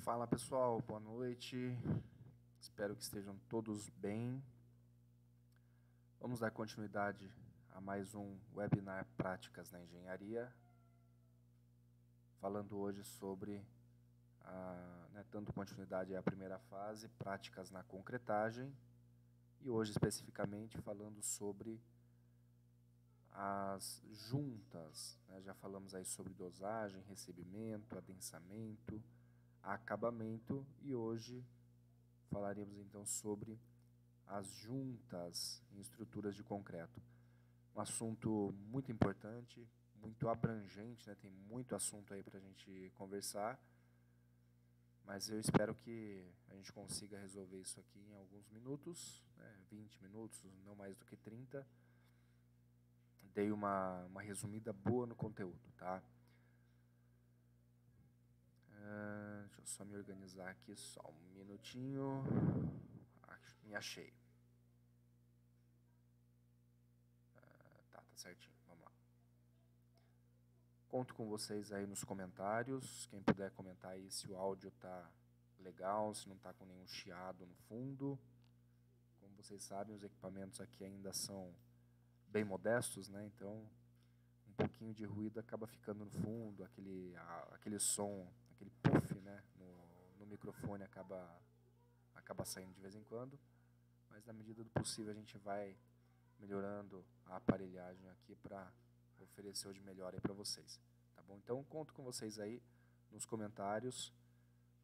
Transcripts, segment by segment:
Fala pessoal, boa noite. Espero que estejam todos bem. Vamos dar continuidade a mais um webinar Práticas na Engenharia, falando hoje sobre, dando continuidade à primeira fase, Práticas na Concretagem, e hoje especificamente falando sobre as juntas, né? Já falamos aí sobre dosagem, recebimento, adensamento, acabamento, e hoje falaremos então sobre as juntas em estruturas de concreto. Um assunto muito importante, muito abrangente, né? Tem muito assunto aí para a gente conversar, mas eu espero que a gente consiga resolver isso aqui em alguns minutos, né? 20 minutos, não mais do que 30. Dei uma resumida boa no conteúdo, tá? Deixa eu só me organizar aqui, só um minutinho. Me achei. Tá certinho, vamos lá. Conto com vocês aí nos comentários, quem puder comentar aí se o áudio tá legal, se não tá com nenhum chiado no fundo. Como vocês sabem, os equipamentos aqui ainda são bem modestos, né? Então, um pouquinho de ruído acaba ficando no fundo, aquele som, aquele puff, né, no microfone acaba saindo de vez em quando, mas na medida do possível a gente vai melhorando a aparelhagem aqui para oferecer o de melhor aí para vocês, tá bom? Então, conto com vocês aí nos comentários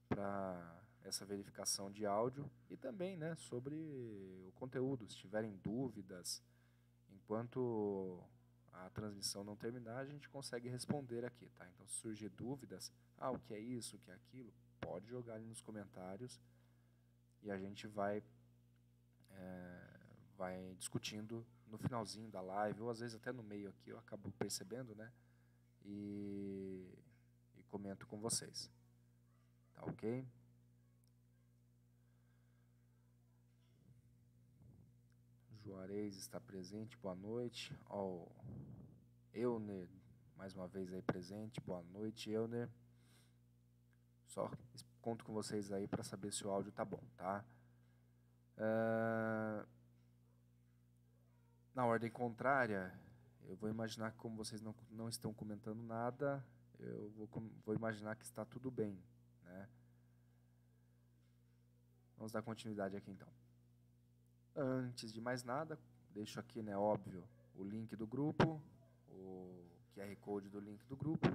para essa verificação de áudio e também, né, sobre o conteúdo. Se tiverem dúvidas, enquanto a transmissão não terminar, a gente consegue responder aqui, tá? Então, se surgir dúvidas, o que é isso, o que é aquilo, pode jogar ali nos comentários e a gente vai discutindo no finalzinho da live, ou às vezes até no meio aqui, eu acabo percebendo, né? E comento com vocês. Tá ok? Juarez está presente, boa noite. Ó, Euner, mais uma vez aí presente, boa noite, Euner. Só conto com vocês aí para saber se o áudio tá bom, tá? Na ordem contrária, eu vou imaginar que como vocês não estão comentando nada, eu vou imaginar que está tudo bem, né? Vamos dar continuidade aqui então. Antes de mais nada, deixo aqui, né, óbvio, o link do grupo, o QR Code do link do grupo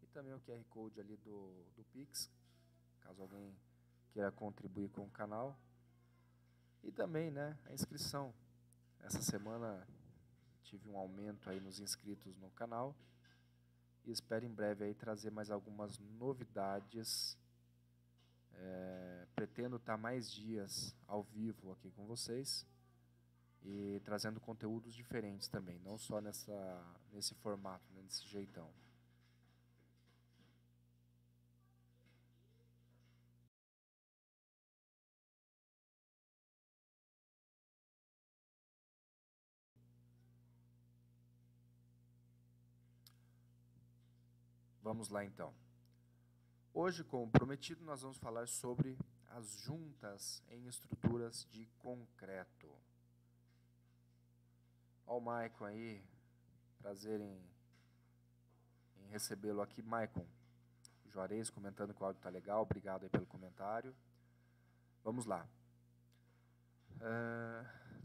e também o QR Code ali do Pix, caso alguém queira contribuir com o canal. E também, né, a inscrição. Essa semana tive um aumento aí nos inscritos no canal e espero em breve aí trazer mais algumas novidades. Pretendo estar mais dias ao vivo aqui com vocês e trazendo conteúdos diferentes também, não só nesse formato, né, nesse jeitão. Vamos lá então. Hoje, como prometido, nós vamos falar sobre as juntas em estruturas de concreto. Olha o Maicon aí, prazer em recebê-lo aqui. Maicon, Juarez comentando que o áudio está legal, obrigado aí pelo comentário. Vamos lá.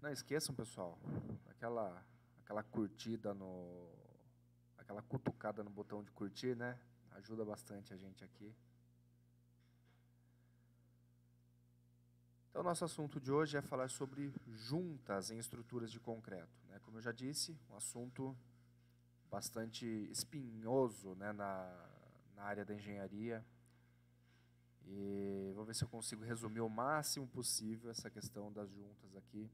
Não esqueçam, pessoal, aquela curtida aquela cutucada no botão de curtir, né? Ajuda bastante a gente aqui. Então, o nosso assunto de hoje é falar sobre juntas em estruturas de concreto, né? Como eu já disse, um assunto bastante espinhoso, né, na área da engenharia. E vou ver se eu consigo resumir o máximo possível essa questão das juntas aqui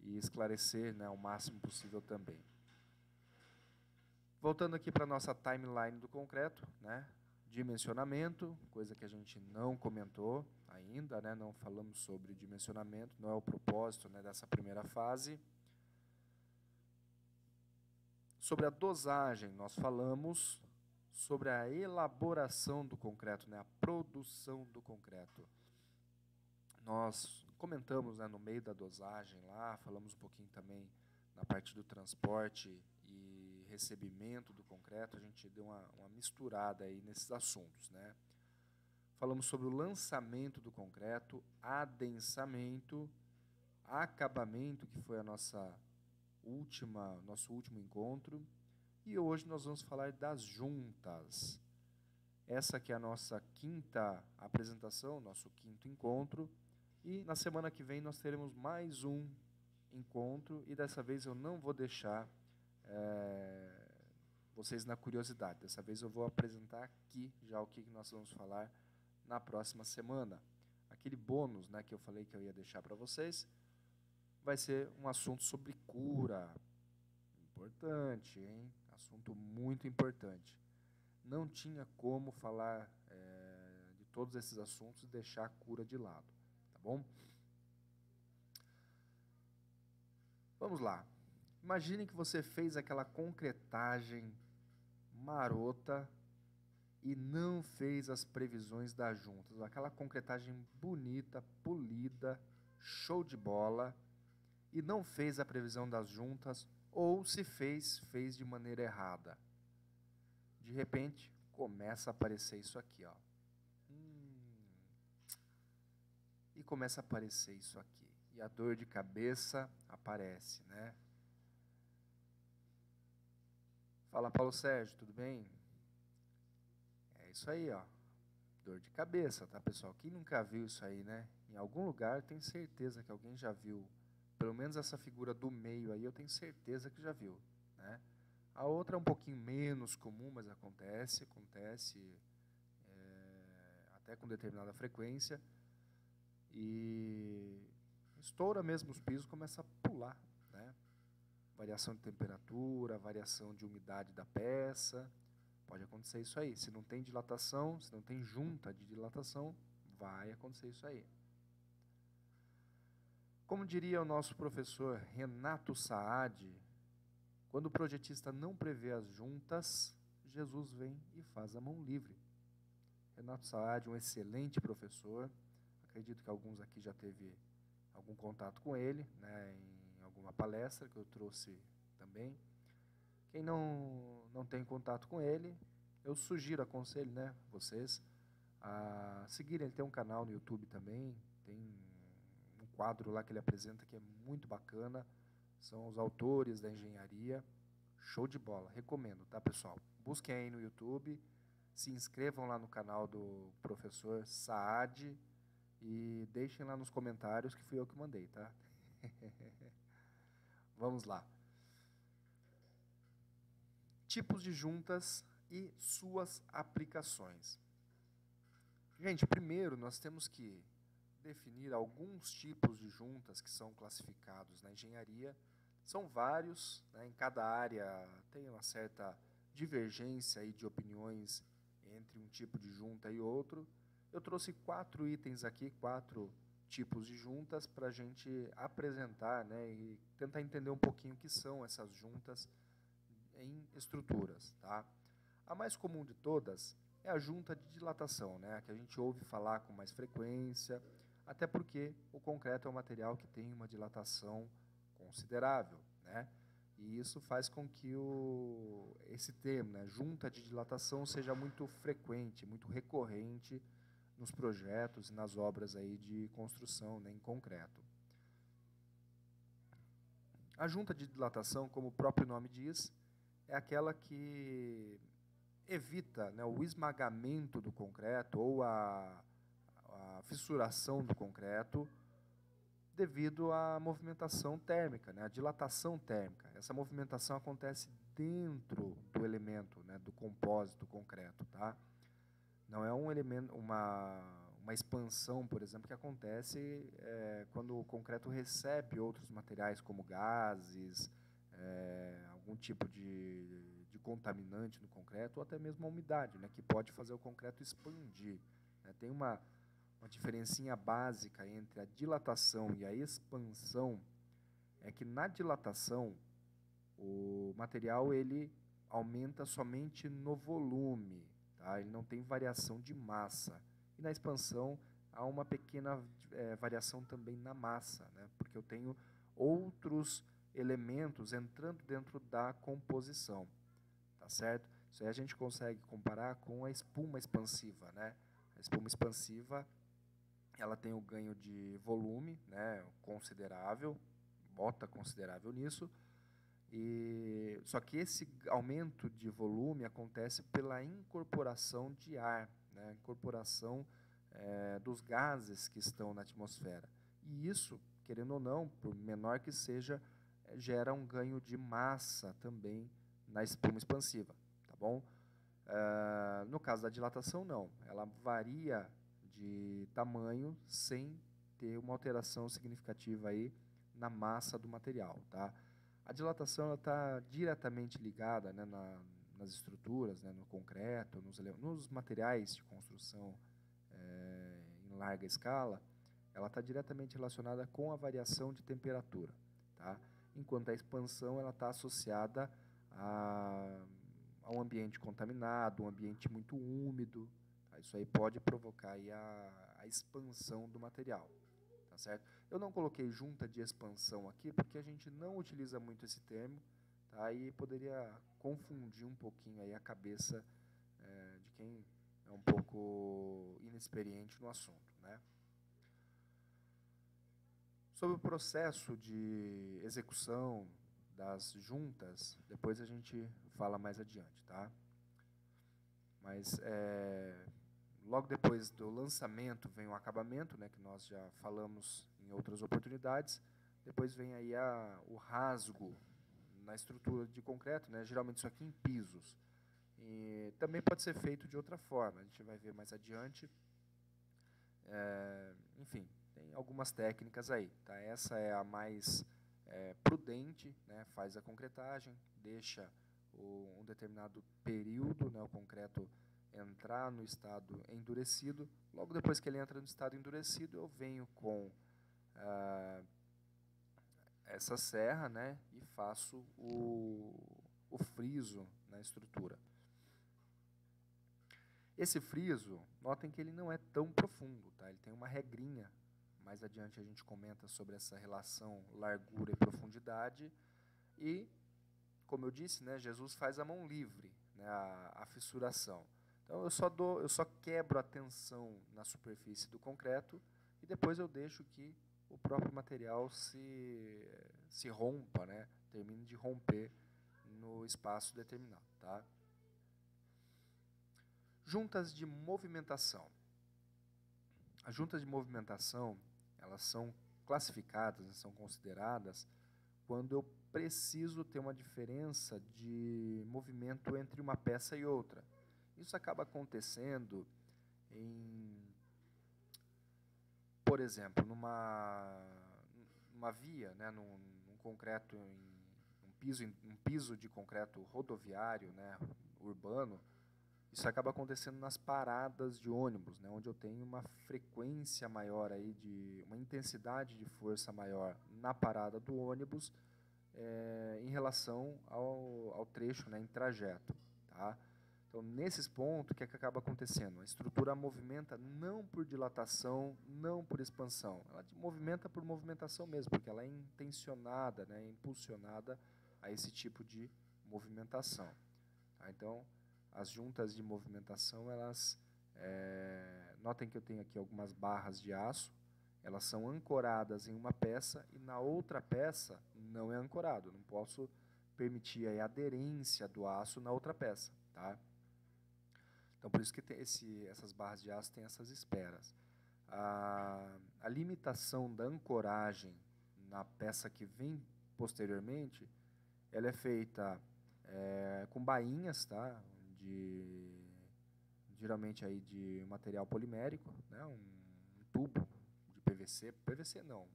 e esclarecer, né, o máximo possível também. Voltando aqui para a nossa timeline do concreto, né, dimensionamento, coisa que a gente não comentou ainda, né, não falamos sobre dimensionamento, não é o propósito, né, dessa primeira fase. Sobre a dosagem, nós falamos sobre a elaboração do concreto, né, a produção do concreto. Nós comentamos, né, no meio da dosagem lá, falamos um pouquinho também na parte do transporte e recebimento do concreto, a gente deu uma misturada aí nesses assuntos, né? Falamos sobre o lançamento do concreto, adensamento, acabamento, que foi nosso último encontro, e hoje nós vamos falar das juntas. Essa que é a nossa quinta apresentação, nosso quinto encontro, e na semana que vem nós teremos mais um encontro, e dessa vez eu não vou deixar vocês na curiosidade. Dessa vez eu vou apresentar aqui já o que nós vamos falar na próxima semana. Aquele bônus, né, que eu falei que eu ia deixar para vocês, vai ser um assunto sobre cura. Importante, hein? Assunto muito importante. Não tinha como falar de todos esses assuntos e deixar a cura de lado, tá bom? Vamos lá. Imagine que você fez aquela concretagem marota e não fez as previsões das juntas. Aquela concretagem bonita, polida, show de bola, e não fez a previsão das juntas, ou se fez, fez de maneira errada. De repente, começa a aparecer isso aqui, ó. E começa a aparecer isso aqui. E a dor de cabeça aparece, né? Fala, Paulo Sérgio, tudo bem? É isso aí, ó. Dor de cabeça, tá, pessoal? Quem nunca viu isso aí, né? Em algum lugar, tenho certeza que alguém já viu. Pelo menos essa figura do meio aí, eu tenho certeza que já viu, né? A outra é um pouquinho menos comum, mas acontece até com determinada frequência. E estoura mesmo os pisos, começa a pular, né? Variação de temperatura, variação de umidade da peça, pode acontecer isso aí. Se não tem dilatação, se não tem junta de dilatação, vai acontecer isso aí. Como diria o nosso professor Renato Saad, quando o projetista não prevê as juntas, Jesus vem e faz a mão livre. Renato Saad, um excelente professor, acredito que alguns aqui já teve algum contato com ele, né, em alguma palestra que eu trouxe também. Quem não tem contato com ele, eu sugiro, aconselho, né, vocês a seguirem. Ele tem um canal no YouTube também, tem um quadro lá que ele apresenta que é muito bacana, são os autores da engenharia, show de bola, recomendo, tá, pessoal? Busquem aí no YouTube, se inscrevam lá no canal do professor Saad e deixem lá nos comentários que fui eu que mandei, tá? Vamos lá. Tipos de juntas e suas aplicações. Gente, primeiro nós temos que definir alguns tipos de juntas que são classificados na engenharia. São vários, né? Em cada área tem uma certa divergência aí de opiniões entre um tipo de junta e outro. Eu trouxe 4 itens aqui, 4 tipos de juntas para a gente apresentar, né, e tentar entender um pouquinho o que são essas juntas em estruturas, tá? A mais comum de todas é a junta de dilatação, né, que a gente ouve falar com mais frequência, até porque o concreto é um material que tem uma dilatação considerável, né? E isso faz com que esse termo, né, junta de dilatação, seja muito frequente, muito recorrente nos projetos e nas obras aí de construção, né, em concreto. A junta de dilatação, como o próprio nome diz, é aquela que evita, né, o esmagamento do concreto ou a fissuração do concreto devido à movimentação térmica, né, a dilatação térmica. Essa movimentação acontece dentro do elemento, né, do compósito concreto, tá? Não é um elemento, uma expansão, por exemplo, que acontece quando o concreto recebe outros materiais como gases, algum tipo de contaminante no concreto, ou até mesmo a umidade, né, que pode fazer o concreto expandir, né? Tem uma diferencinha básica entre a dilatação e a expansão, é que na dilatação o material ele aumenta somente no volume, tá? Ele não tem variação de massa. E na expansão há uma pequena variação também na massa, né? Porque eu tenho outros elementos entrando dentro da composição, tá certo? Isso aí a gente consegue comparar com a espuma expansiva, né? A espuma expansiva, ela tem o ganho de volume, né, considerável, bota considerável nisso, e só que esse aumento de volume acontece pela incorporação de ar, né, incorporação dos gases que estão na atmosfera. E isso, querendo ou não, por menor que seja, gera um ganho de massa também na espuma expansiva, tá bom? No caso da dilatação, não. Ela varia de tamanho sem ter uma alteração significativa aí na massa do material, tá? A dilatação está diretamente ligada, né, nas estruturas, né, no concreto, nos materiais de construção em larga escala, ela está diretamente relacionada com a variação de temperatura, tá? Enquanto a expansão ela está associada a um ambiente contaminado, um ambiente muito úmido, tá? Isso aí pode provocar aí a expansão do material, tá certo? Eu não coloquei junta de expansão aqui porque a gente não utiliza muito esse termo, tá? E poderia confundir um pouquinho aí a cabeça de quem é um pouco inexperiente no assunto, né? Sobre o processo de execução das juntas, depois a gente fala mais adiante, tá? Mas logo depois do lançamento vem o acabamento, né, que nós já falamos em outras oportunidades. Depois vem aí o rasgo na estrutura de concreto, né, geralmente isso aqui em pisos. E também pode ser feito de outra forma, a gente vai ver mais adiante. Enfim, tem algumas técnicas aí, tá? Essa é a mais prudente, né? Faz a concretagem, deixa um determinado período, né, o concreto entrar no estado endurecido. Logo depois que ele entra no estado endurecido, eu venho com essa serra, né, e faço o friso na estrutura. Esse friso, notem que ele não é tão profundo, tá? Ele tem uma regrinha. Mais adiante a gente comenta sobre essa relação largura e profundidade. E, como eu disse, né, Jesus faz a mão livre, né, a fissuração. Então eu só quebro a tensão na superfície do concreto e depois eu deixo que o próprio material se rompa, né, termine de romper no espaço determinado, tá? Juntas de movimentação. As juntas de movimentação, elas são classificadas, são consideradas quando eu preciso ter uma diferença de movimento entre uma peça e outra. Isso acaba acontecendo por exemplo, numa via, né, num concreto, um piso de concreto rodoviário, né, urbano. Isso acaba acontecendo nas paradas de ônibus, né, onde eu tenho uma frequência maior, uma intensidade de força maior na parada do ônibus em relação ao trecho, né, em trajeto. Tá? Então, nesses pontos, o que acaba acontecendo? A estrutura movimenta não por dilatação, não por expansão. Ela movimenta por movimentação mesmo, porque ela é intencionada, né, impulsionada a esse tipo de movimentação. Tá? Então, as juntas de movimentação, elas, notem que eu tenho aqui algumas barras de aço, elas são ancoradas em uma peça e na outra peça não é ancorado. Não posso permitir a aderência do aço na outra peça. Tá? Então, por isso que essas barras de aço têm essas esperas. A limitação da ancoragem na peça que vem posteriormente, ela é feita com bainhas, tá? Geralmente aí de material polimérico, né? Um tubo de PVC, PVC não,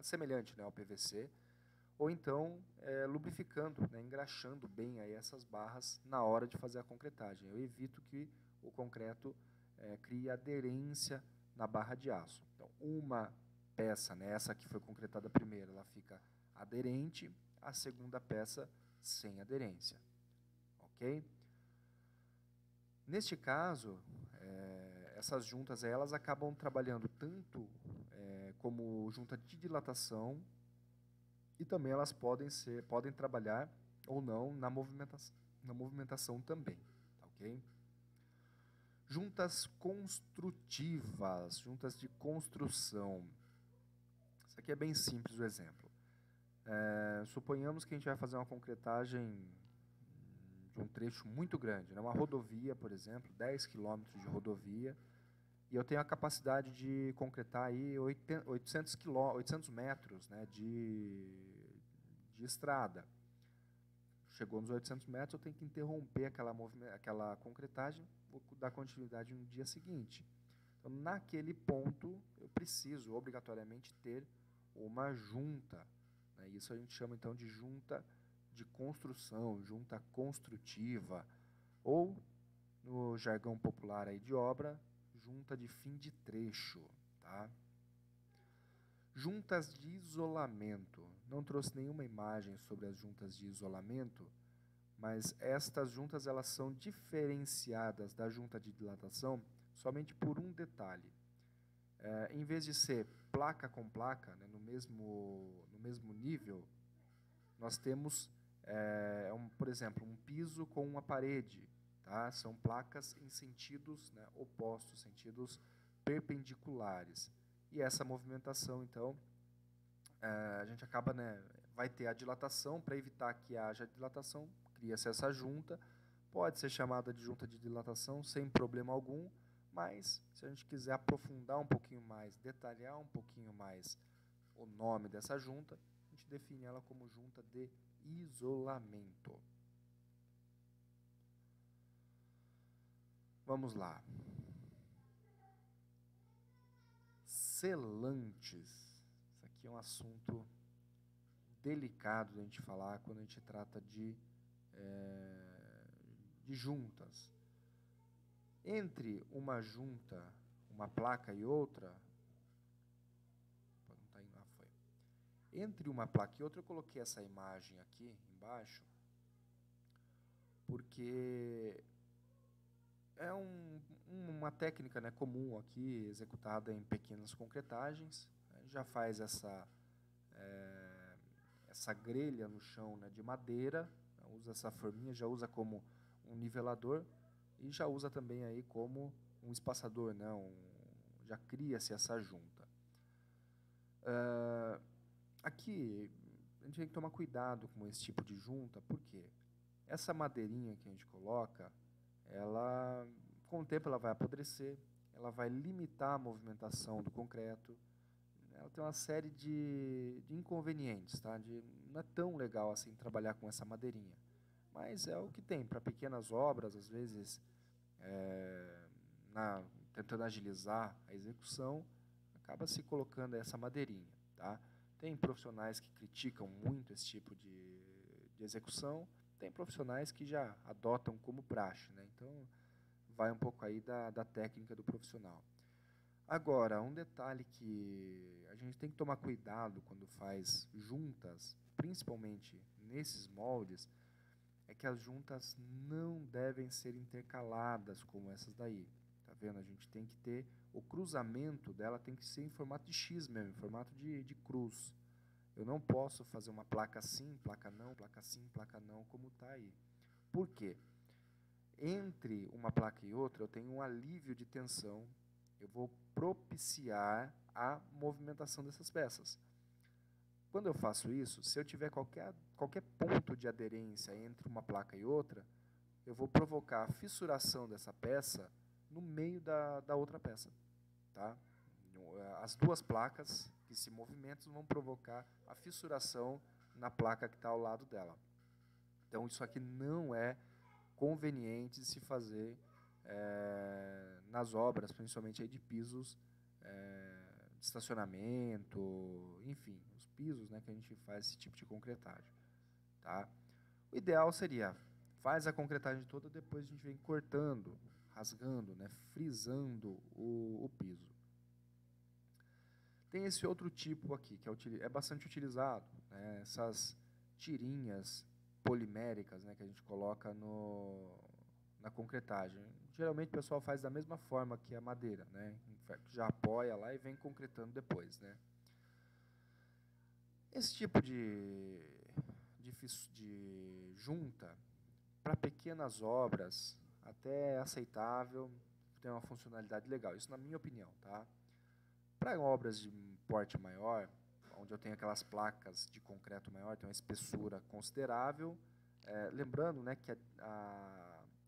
semelhante, né, ao PVC, ou então lubrificando, né, engraxando bem aí essas barras na hora de fazer a concretagem. Eu evito que o concreto crie aderência na barra de aço. Então, uma peça, né, essa que foi concretada primeiro, ela fica aderente, a segunda peça sem aderência. ok? Neste caso, essas juntas elas acabam trabalhando tanto como junta de dilatação e também elas podem trabalhar ou não na movimentação também, tá, ok? Juntas construtivas, juntas de construção. Isso aqui é bem simples o exemplo. Suponhamos que a gente vai fazer uma concretagem de um trecho muito grande, né? Uma rodovia, por exemplo, 10 quilômetros de rodovia, e eu tenho a capacidade de concretar aí 800 metros, né, de estrada. Chegou nos 800 metros, eu tenho que interromper aquela concretagem, vou dar continuidade no dia seguinte. Então, naquele ponto, eu preciso, obrigatoriamente, ter uma junta, né? Isso a gente chama, então, de junta de construção, junta construtiva, ou, no jargão popular aí de obra, junta de fim de trecho. Tá? Juntas de isolamento. Não trouxe nenhuma imagem sobre as juntas de isolamento, mas estas juntas elas são diferenciadas da junta de dilatação somente por um detalhe. Em vez de ser placa com placa, né, no mesmo nível, nós temos, por exemplo, um piso com uma parede. Tá? São placas em sentidos, né, opostos, sentidos perpendiculares. E essa movimentação, então, a gente acaba, né, vai ter a dilatação. Para evitar que haja dilatação, cria-se essa junta. Pode ser chamada de junta de dilatação sem problema algum, mas se a gente quiser aprofundar um pouquinho mais, detalhar um pouquinho mais o nome dessa junta, a gente define ela como junta de isolamento. Vamos lá. Selantes. Isso aqui é um assunto delicado de a gente falar quando a gente trata de juntas. Entre uma junta, uma placa e outra, não tá indo, foi. Entre uma placa e outra, eu coloquei essa imagem aqui embaixo, porque é uma técnica, né, comum aqui, executada em pequenas concretagens. Já faz essa grelha no chão, né, de madeira, usa essa forminha, já usa como um nivelador e já usa também aí como um espaçador, né, já cria-se essa junta. Aqui a gente tem que tomar cuidado com esse tipo de junta, porque essa madeirinha que a gente coloca, ela, com o tempo, ela vai apodrecer, ela vai limitar a movimentação do concreto, ela tem uma série de inconvenientes, tá? Não é tão legal assim trabalhar com essa madeirinha, mas é o que tem para pequenas obras, às vezes, tentando agilizar a execução, acaba se colocando essa madeirinha, tá? Tem profissionais que criticam muito esse tipo de execução, tem profissionais que já adotam como praxe, né? Então, vai um pouco aí da técnica do profissional. Agora, um detalhe que a gente tem que tomar cuidado quando faz juntas, principalmente nesses moldes, é que as juntas não devem ser intercaladas como essas daí. Tá vendo? A gente tem que ter, o cruzamento dela tem que ser em formato de X mesmo, em formato de cruz. Eu não posso fazer uma placa sim, placa não, placa sim, placa não, como está aí. Por quê? Entre uma placa e outra, eu tenho um alívio de tensão, eu vou propiciar a movimentação dessas peças. Quando eu faço isso, se eu tiver qualquer ponto de aderência entre uma placa e outra, eu vou provocar a fissuração dessa peça no meio da outra peça. Tá? As duas placas que se movimentam vão provocar a fissuração na placa que está ao lado dela. Então, isso aqui não é conveniente de se fazer nas obras, principalmente aí de pisos de estacionamento, enfim, os pisos, né, que a gente faz esse tipo de concretagem. Tá? O ideal seria, faz a concretagem toda, depois a gente vem cortando, rasgando, né, frisando o piso. Tem esse outro tipo aqui, que é bastante utilizado, né, essas tirinhas poliméricas, né, que a gente coloca na concretagem. Geralmente o pessoal faz da mesma forma que a madeira, né, já apoia lá e vem concretando depois, né. Esse tipo de junta, para pequenas obras, até é aceitável, tem uma funcionalidade legal. Isso na minha opinião, tá? Para obras de porte maior, onde eu tenho aquelas placas de concreto maior, tem uma espessura considerável, lembrando, né, que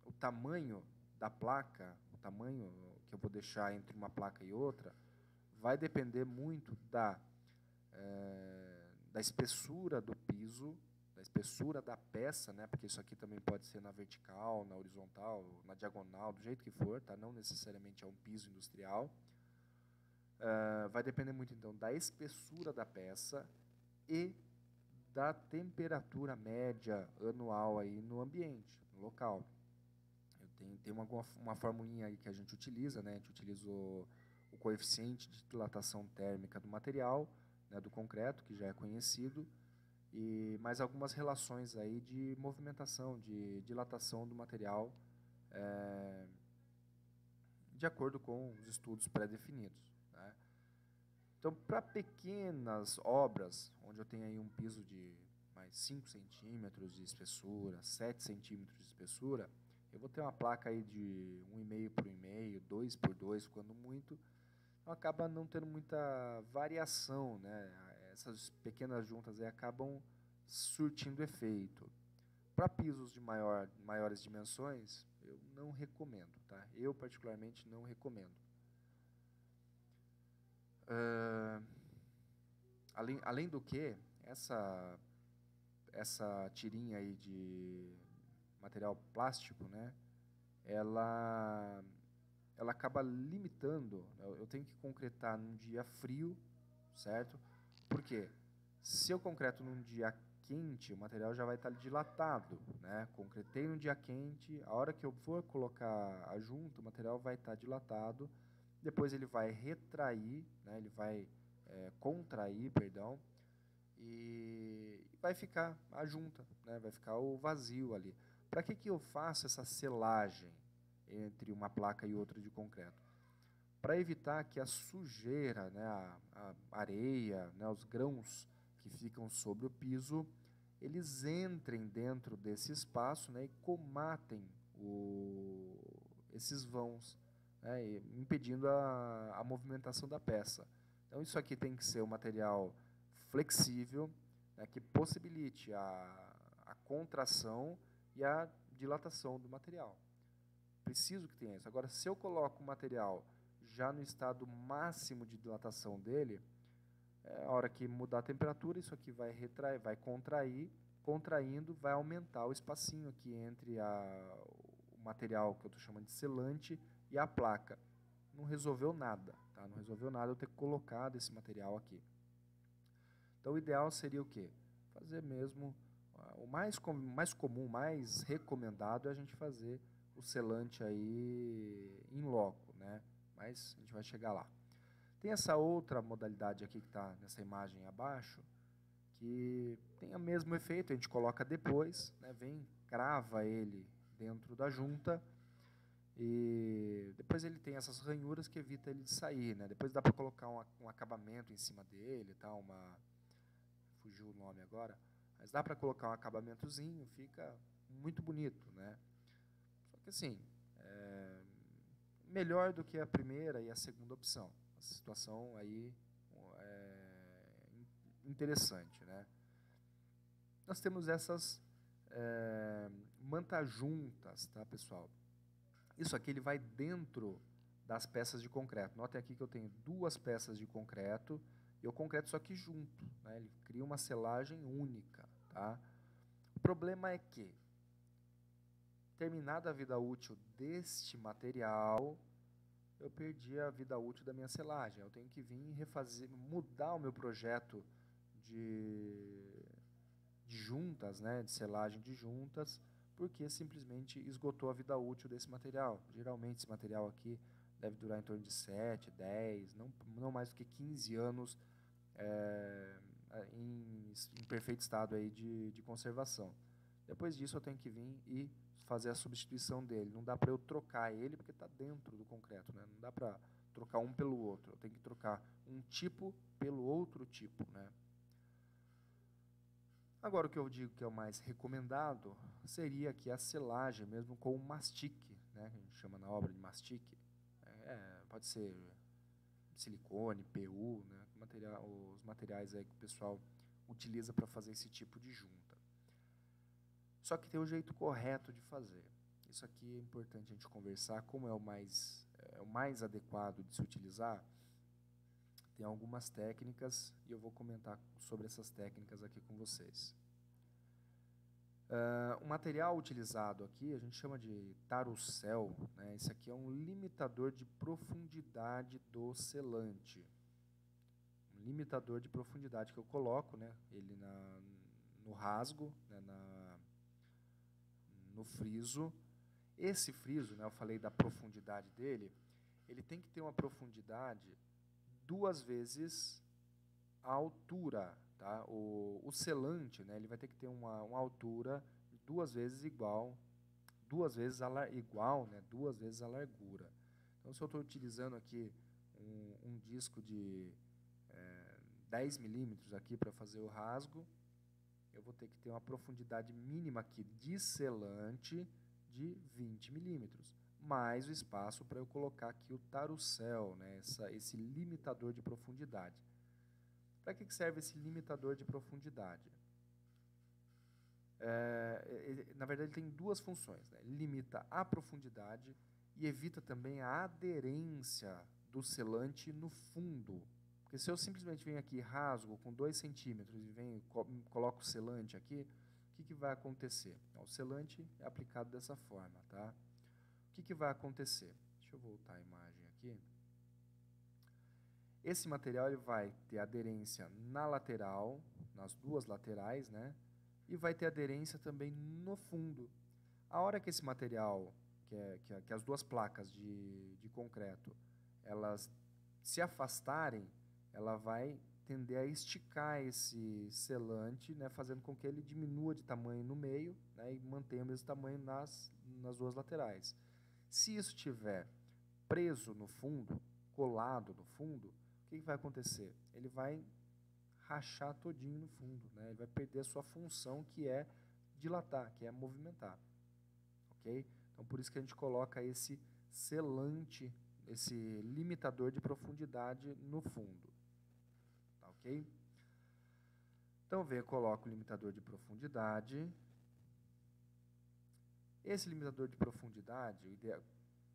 o tamanho da placa, o tamanho que eu vou deixar entre uma placa e outra, vai depender muito da espessura do piso, da espessura da peça, né, porque isso aqui também pode ser na vertical, na horizontal, na diagonal, do jeito que for, tá? Não necessariamente é um piso industrial. Vai depender muito, então, da espessura da peça e da temperatura média anual aí no ambiente, no local. Tem uma formulinha aí que a gente utiliza, né? A gente utiliza o coeficiente de dilatação térmica do material, né, do concreto, que já é conhecido, e mais algumas relações aí de movimentação, de dilatação do material, de acordo com os estudos pré-definidos, né? Então, para pequenas obras, onde eu tenho aí um piso de mais 5 centímetros de espessura, 7 centímetros de espessura, eu vou ter uma placa aí de 1,5 por 1,5, 2 por 2, quando muito. Então, acaba não tendo muita variação, né? Essas pequenas juntas aí acabam surtindo efeito. Para pisos de maiores dimensões, eu não recomendo, tá? Eu, particularmente, não recomendo. Além do que, essa tirinha aí de material plástico, né, ela acaba limitando. Eu tenho que concretar num dia frio, certo? Por quê? Se eu concreto num dia quente, o material já vai estar dilatado, né? Concretei num dia quente, a hora que eu for colocar a junta, o material vai estar dilatado, depois ele vai retrair, né? Ele vai contrair, perdão, e vai ficar a junta, né? Vai ficar o vazio ali. Para que eu faço essa selagem entre uma placa e outra de concreto? Para evitar que a sujeira, né, a areia, né, os grãos que ficam sobre o piso, eles entrem dentro desse espaço, né, e comatem esses vãos, né, impedindo a movimentação da peça. Então, isso aqui tem que ser um material flexível, né, que possibilite a contração e a dilatação do material. Preciso que tenha isso. Agora, se eu coloco o material já no estado máximo de dilatação dele, a hora que mudar a temperatura, isso aqui vai retrair, vai contrair, contraindo, vai aumentar o espacinho aqui entre o material que eu estou chamando de selante e a placa. Não resolveu nada, tá? Não resolveu nada eu ter colocado esse material aqui. Então, o ideal seria o quê? Fazer mesmo, o mais comum, mais recomendado é a gente fazer o selante aí em loco, né? Mas a gente vai chegar lá. Tem essa outra modalidade aqui que está nessa imagem abaixo, que tem o mesmo efeito, a gente coloca depois, né, vem, crava ele dentro da junta, e depois ele tem essas ranhuras que evita ele de sair, né? Depois dá para colocar um acabamento em cima dele, tá? Fugiu o nome agora, mas dá para colocar um acabamentozinho, fica muito bonito, né? Só que assim, melhor do que a primeira e a segunda opção. A situação aí interessante, né? Nós temos essas mantajuntas, tá, pessoal? Isso aqui ele vai dentro das peças de concreto. Notem aqui que eu tenho 2 peças de concreto e eu concreto isso aqui junto, né? Ele cria uma selagem única, tá? O problema é que, terminada a vida útil deste material, eu perdi a vida útil da minha selagem. Eu tenho que vir refazer, mudar o meu projeto de juntas, né, de selagem de juntas, porque simplesmente esgotou a vida útil desse material. Geralmente esse material aqui deve durar em torno de 7, 10, não mais do que 15 anos em perfeito estado aí de conservação. Depois disso eu tenho que vir e fazer a substituição dele. Não dá para eu trocar ele porque está dentro do concreto, né? Não dá para trocar um pelo outro. Eu tenho que trocar um tipo pelo outro tipo, né? Agora, o que eu digo que é o mais recomendado seria aqui a selagem, mesmo com o mastique, né? Que a gente chama na obra de mastique. Pode ser silicone, PU, né? Os materiais aí que o pessoal utiliza para fazer esse tipo de junta. Só que tem o jeito correto de fazer. Isso aqui é importante a gente conversar, como é o mais adequado de se utilizar. Tem algumas técnicas e eu vou comentar sobre essas técnicas aqui com vocês. O material utilizado aqui a gente chama de tarucel, né? Esse aqui é um limitador de profundidade do selante. Um limitador de profundidade que eu coloco, né? Ele no rasgo, né? No friso. Esse friso, né? Eu falei da profundidade dele, ele tem que ter uma profundidade 2 vezes a altura, tá? O selante, né, ele vai ter que ter uma altura 2 vezes igual, 2 vezes né, 2 vezes a largura. Então, se eu estou utilizando aqui um disco de 10 milímetros aqui para fazer o rasgo, eu vou ter que ter uma profundidade mínima aqui de selante de 20 milímetros, mais o espaço para eu colocar aqui o tarucel, né, esse limitador de profundidade. Para que serve esse limitador de profundidade? Na verdade, ele tem 2 funções, né? Ele limita a profundidade e evita também a aderência do selante no fundo. Porque se eu simplesmente venho aqui, rasgo com 2 centímetros e coloco o selante aqui, o que vai acontecer? O selante é aplicado dessa forma, tá? O que vai acontecer? Deixa eu voltar a imagem aqui. Esse material ele vai ter aderência na lateral, nas 2 laterais, né? E vai ter aderência também no fundo. A hora que esse material, que as 2 placas de concreto, elas se afastarem, ela vai tender a esticar esse selante, né? Fazendo com que ele diminua de tamanho no meio, né? E mantenha o mesmo tamanho nas 2 laterais. Se isso estiver preso no fundo, colado no fundo, o que vai acontecer? Ele vai rachar todinho no fundo, né? Ele vai perder a sua função, que é dilatar, que é movimentar. Ok? Então, por isso que a gente coloca esse selante, esse limitador de profundidade no fundo. Tá ok? Então, eu coloco o limitador de profundidade. Esse limitador de profundidade,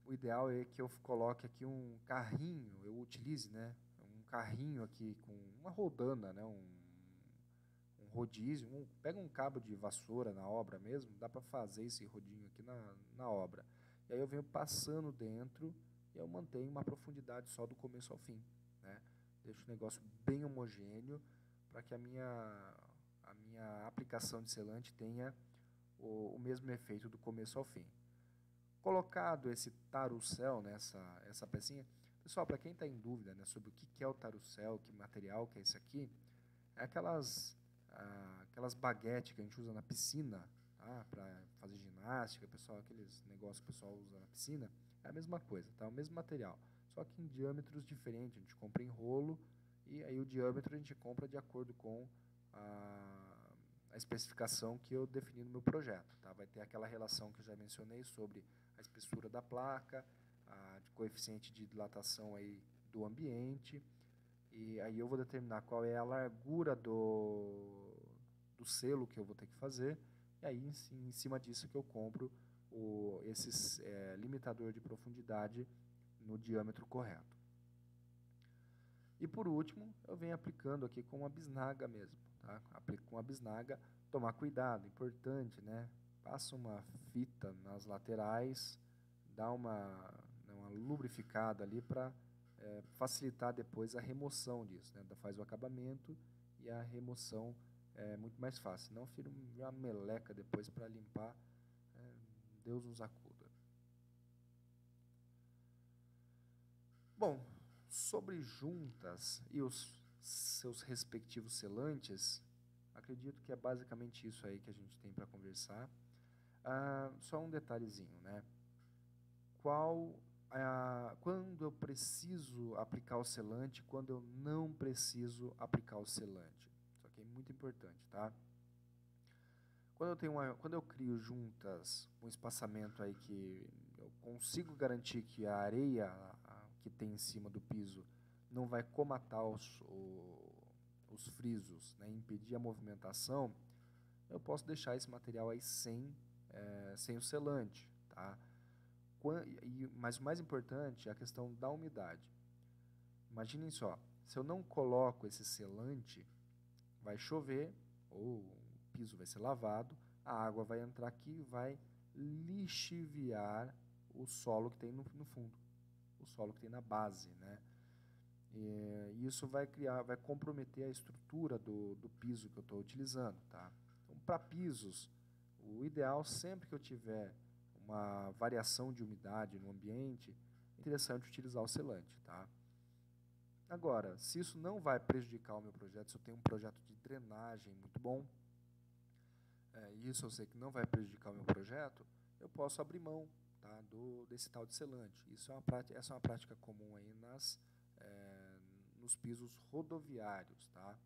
o ideal é que eu coloque aqui um carrinho, eu utilize, né? Carrinho aqui com uma rodana, né, um rodízio, pega um cabo de vassoura na obra mesmo, dá para fazer esse rodinho aqui na obra. E aí eu venho passando dentro e eu mantenho uma profundidade só do começo ao fim, né? Deixo o negócio bem homogêneo para que a minha aplicação de selante tenha o mesmo efeito do começo ao fim. Colocado esse tarucel, né, essa pecinha. Pessoal, para quem está em dúvida, né, sobre o que é o tarucel, que material que é esse aqui, é aquelas baguetes que a gente usa na piscina, tá, para fazer ginástica, pessoal, aqueles negócios que o pessoal usa na piscina, é a mesma coisa, tá, o mesmo material, só que em diâmetros diferentes. A gente compra em rolo e aí o diâmetro a gente compra de acordo com a especificação que eu defini no meu projeto. Tá? Vai ter aquela relação que eu já mencionei sobre a espessura da placa, de coeficiente de dilatação aí do ambiente, e aí eu vou determinar qual é a largura do selo que eu vou ter que fazer, e aí em cima disso que eu compro esse limitador de profundidade no diâmetro correto. E por último, eu venho aplicando aqui com uma bisnaga mesmo, tá? Aplico com a bisnaga, tomar cuidado, importante, né? Passa uma fita nas laterais, dá uma lubrificada ali para facilitar depois a remoção disso, né? Faz o acabamento e a remoção é muito mais fácil. Senão fica uma meleca depois para limpar, Deus nos acuda. Bom, sobre juntas e os seus respectivos selantes, acredito que é basicamente isso aí que a gente tem para conversar. Só um detalhezinho, né? Quando eu preciso aplicar o selante, quando eu não preciso aplicar o selante. Isso aqui é muito importante, tá? Quando eu crio juntas um espaçamento aí que eu consigo garantir que a areia que tem em cima do piso não vai comatar os frisos, né, impedir a movimentação, eu posso deixar esse material aí sem o selante, tá? Mas o mais importante é a questão da umidade. Imaginem só, se eu não coloco esse selante, vai chover, ou o piso vai ser lavado, a água vai entrar aqui e vai lixiviar o solo que tem no fundo, o solo que tem na base, né? E isso vai comprometer a estrutura do piso que eu estou utilizando, tá? Então, para pisos, o ideal, sempre que eu tiver uma variação de umidade no ambiente, é interessante utilizar o selante, tá? Agora, se isso não vai prejudicar o meu projeto, se eu tenho um projeto de drenagem muito bom, isso eu sei que não vai prejudicar o meu projeto, eu posso abrir mão, tá, desse tal de selante. Essa é uma prática comum aí nos pisos rodoviários, tá?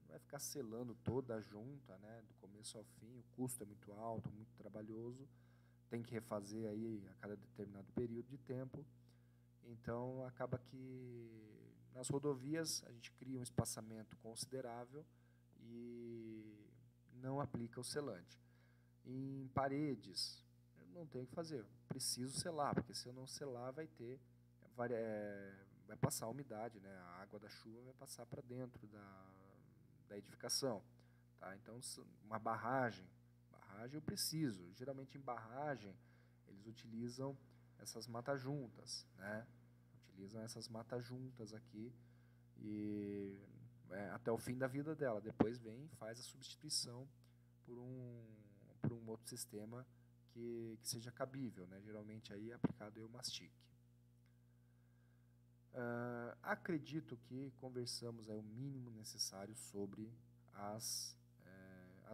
Não vai ficar selando toda a junta, né, do começo ao fim, o custo é muito alto, muito trabalhoso, tem que refazer aí a cada determinado período de tempo. Então, acaba que nas rodovias a gente cria um espaçamento considerável e não aplica o selante. Em paredes, eu não tenho o que fazer, eu preciso selar, porque se eu não selar vai passar a umidade, né? A água da chuva vai passar para dentro da edificação. Tá? Então, uma barragem eu preciso. Geralmente em barragem, eles utilizam essas mata-juntas, né? Utilizam essas mata-juntas aqui e até o fim da vida dela. Depois vem e faz a substituição por um outro sistema que seja cabível, né? Geralmente aí é aplicado o mastique. Acredito que conversamos aí o mínimo necessário sobre as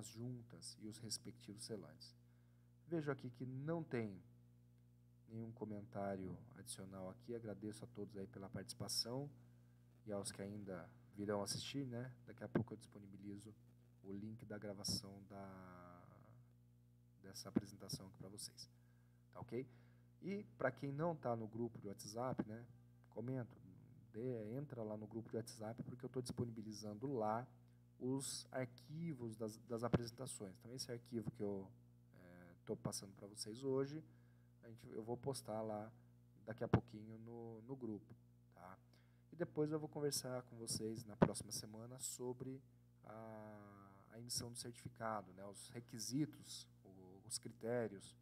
juntas e os respectivos selantes. Vejo aqui que não tem nenhum comentário adicional aqui. Agradeço a todos aí pela participação e aos que ainda virão assistir, né? Daqui a pouco eu disponibilizo o link da gravação dessa apresentação aqui para vocês. Tá ok? E para quem não está no grupo de WhatsApp, né? Comento, entra lá no grupo de WhatsApp porque eu estou disponibilizando lá os arquivos das apresentações. Então, esse arquivo que eu estou passando para vocês hoje, eu vou postar lá daqui a pouquinho no grupo. Tá? E depois eu vou conversar com vocês na próxima semana sobre a emissão do certificado, né? Os requisitos, os critérios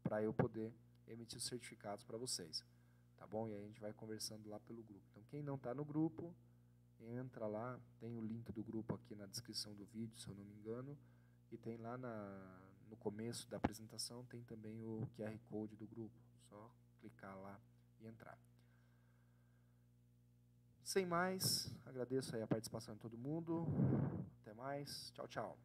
para eu poder emitir os certificados para vocês. Tá bom? E aí a gente vai conversando lá pelo grupo. Então, quem não está no grupo, entra lá, tem o link do grupo aqui na descrição do vídeo, se eu não me engano, e tem lá no começo da apresentação, tem também o QR Code do grupo, só clicar lá e entrar. Sem mais, agradeço aí a participação de todo mundo, até mais, tchau, tchau.